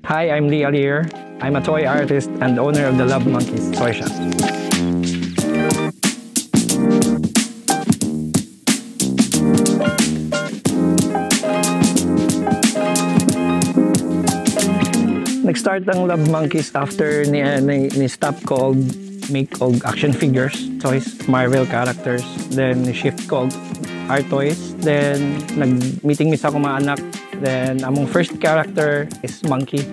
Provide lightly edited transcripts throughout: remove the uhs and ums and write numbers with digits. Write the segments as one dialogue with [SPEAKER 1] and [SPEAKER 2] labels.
[SPEAKER 1] Hi, I'm Lee Alier. I'm a toy artist and owner of the Love Monkeys Toy Shop. Nag-start ang Love Monkeys after ni-stop ko make og action figures, toys, Marvel characters. Then ni-shift ko art toys. Then nag-meeting mi sa akong mga anak. Then among first character is monkey.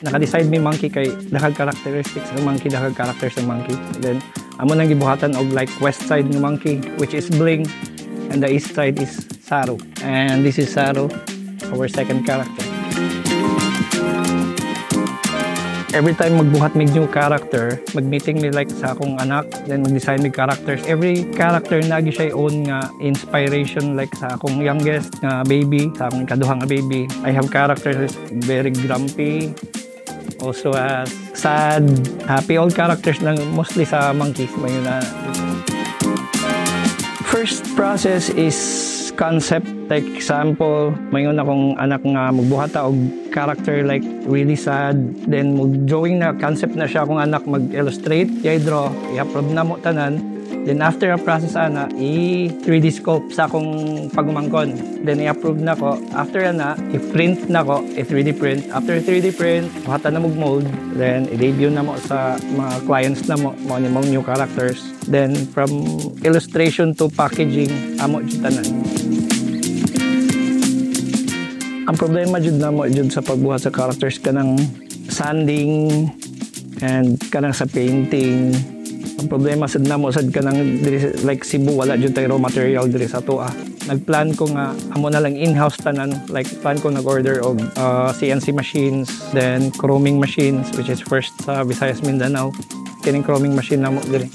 [SPEAKER 1] Naka-decide mi monkey kay dahag characteristics ng monkey, dahag characters ng monkey. Then amo nang gibuhatan og like west side ng monkey, which is Bling, and the east side is Saru. And this is Saru, our second character. Every time magbuhat mig new character, mag-meeting mi like sa akong anak, then mag-design mig characters. Every character nagi siya own nga inspiration like sa akong youngest nga baby, sa akong ikaduhang nga baby. I have characters very grumpy, also as sad, happy, all characters lang mostly sa monkeys. Mayon na. First process is concept, like example, mayon akong anak nga magbuhata og character like really sad, then mag-drawing na concept na siya akong anak mag-illustrate, i-draw, i-upload na mo tanan, then after a process ana, i-3D sculpt sa akong pagumangkon, then i-upload na ko, after ana, i-print na ko, i-3D print, after 3D print, buhata na mag-mold, then i-debut na mo sa mga clients na mo, mga new characters, then from illustration to packaging, amo dyan tanan. Ang problema jud na mo jud sa pagbuhat sa characters kanang sanding and kanang sa painting. Ang problema sad namo sad kanang like Cebu wala jud tay raw material diri sa toa. Nagplan ko nga amo na lang in-house tanan, like plan ko nag-order og CNC machines, then chroming machines which is first sa Visayas, Mindanao. Kining chroming machine namo diri.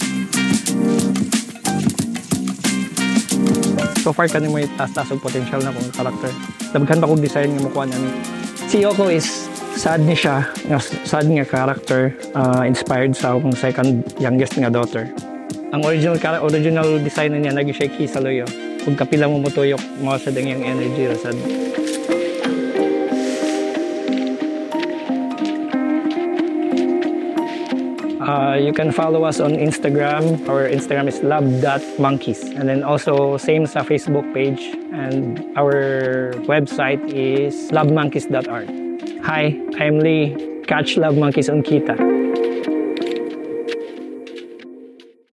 [SPEAKER 1] So far kanimo may taas-taas og potential na kong character. Dabaghan pa kong design nga makuha nani. Si Yoko is sad ni siya, sad nga character, inspired sa akong second youngest nga daughter. Ang original design niya nagi siya kisaloyo. Kung kapila mo mutuyok mo sa dangyang energy rasad. You can follow us on Instagram. Our Instagram is love.monkeys. And then also same sa Facebook page. And our website is lovemonkeys.art. Hi, I'm Lee. Catch Love Monkeys on Kita.